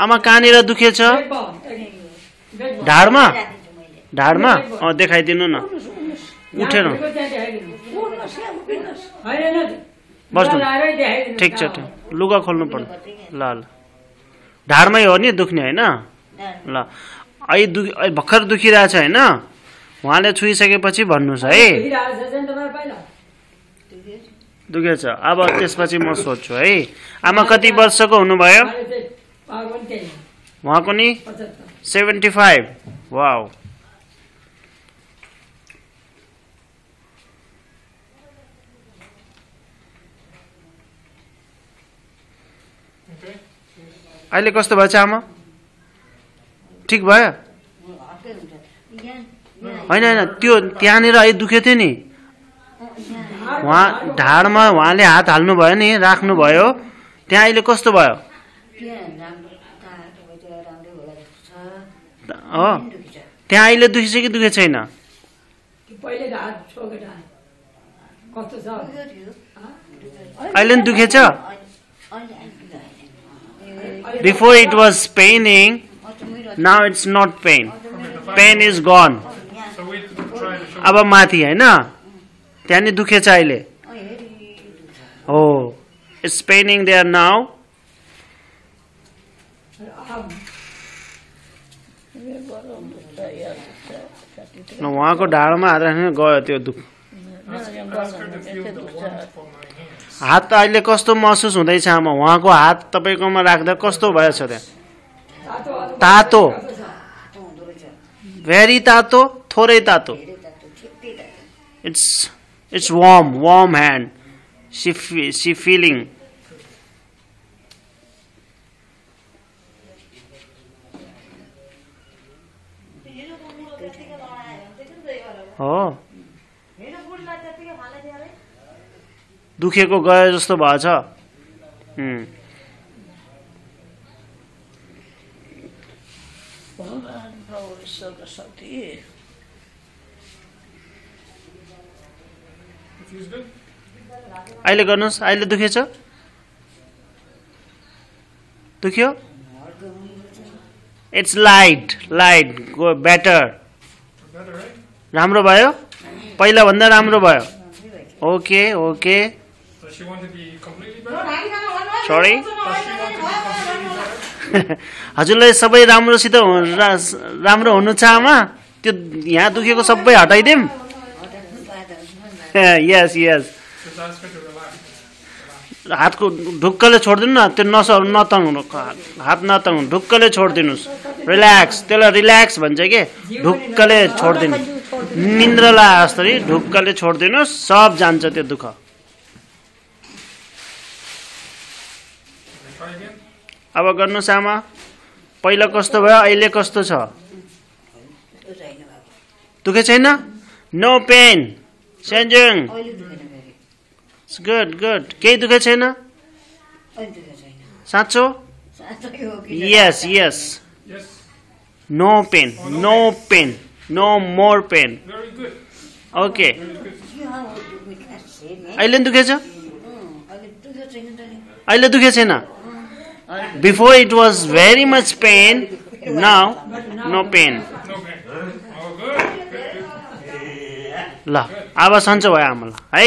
आमा कहाँनिर दुखेछ ढाडमा ढाडमा देखाइदिनु न उठेर बस्नु ठिक छ लुगा खोल्नु पर्छ ल ल ढाडमै हो नि दुख्ने हैन ल अहिले भर्खर दुखिरहेछ हैन उहाँले छुइसकेपछि भन्नुस् है दुखेछ अब त्यसपछि म सोध्छु है आमा कति वर्षको हुनुभयो उहाँको नि 75 वाउ अहिले कस्तो भएछ आमा ठीक भयो हैन हैन त्यो त्यहाँनिर अहिले दुखे थियो नि वहाँ ढाडमा उहाँले हात हाल्नु भयो नि राख्नु भयो त्यहाँ अहिले कस्तो भयो त्यहाँ अहिले दुखेछ कि दुखे छैन अहिले नि दुखेछ Before it was paining, now it's not pain. Pain is gone. अब माथि हैन त्यहाँ नि दुखेछ अहिले Oh, it's paining there now. उहाँको ढाडमा हात राख्न गयो त्यो दुख हात अहिले कस्तो महसुस हुँदैछ आमा उहाँको हात तपाईकोमा राख्दा कस्तो भएछ त्यहाँ तातो भेरी तातो थोरै तातो it's warm hand she feeling हो दुखेको गयो जस्तो भएछ अहिले गर्नुस् अहिले दुखेछ दुख्यो इट्स लाइट गो बेटर राम्रो भयो पहिला भन्दा राम्रो भयो ओके ओके सरी हजुरलाई सबै राम्रोसित राम्रो हुनु छ आमा त्यो यहाँ दुखेको सबै हटाइदिम यस यस हातको ढुक्कले छोड्दिनु न त्यो नतङ्नु हात नतङ्नु ढुक्कले छोड्दिनुस् रिल्याक्स त्यसलाई रिल्याक्स भन्छ के ढुक्कले छोड्दिनु निन्द्रला जस्तै ढुक्कले छोड्दिनुस् सब जान्छ त्यो दुख अब गर्नुस् आमा पहिला कस्तो भयो अहिले कस्तो छ दुखे छैन नो पेन सेन्जुङ गुड गुड केही दुखे छैन साँचो yes yes no pain no more pain okay अहिले दुखेछ अहिले दुखे छैन Before it was very much pain, now no pain. ल अब सन्चो भयो आमालाई है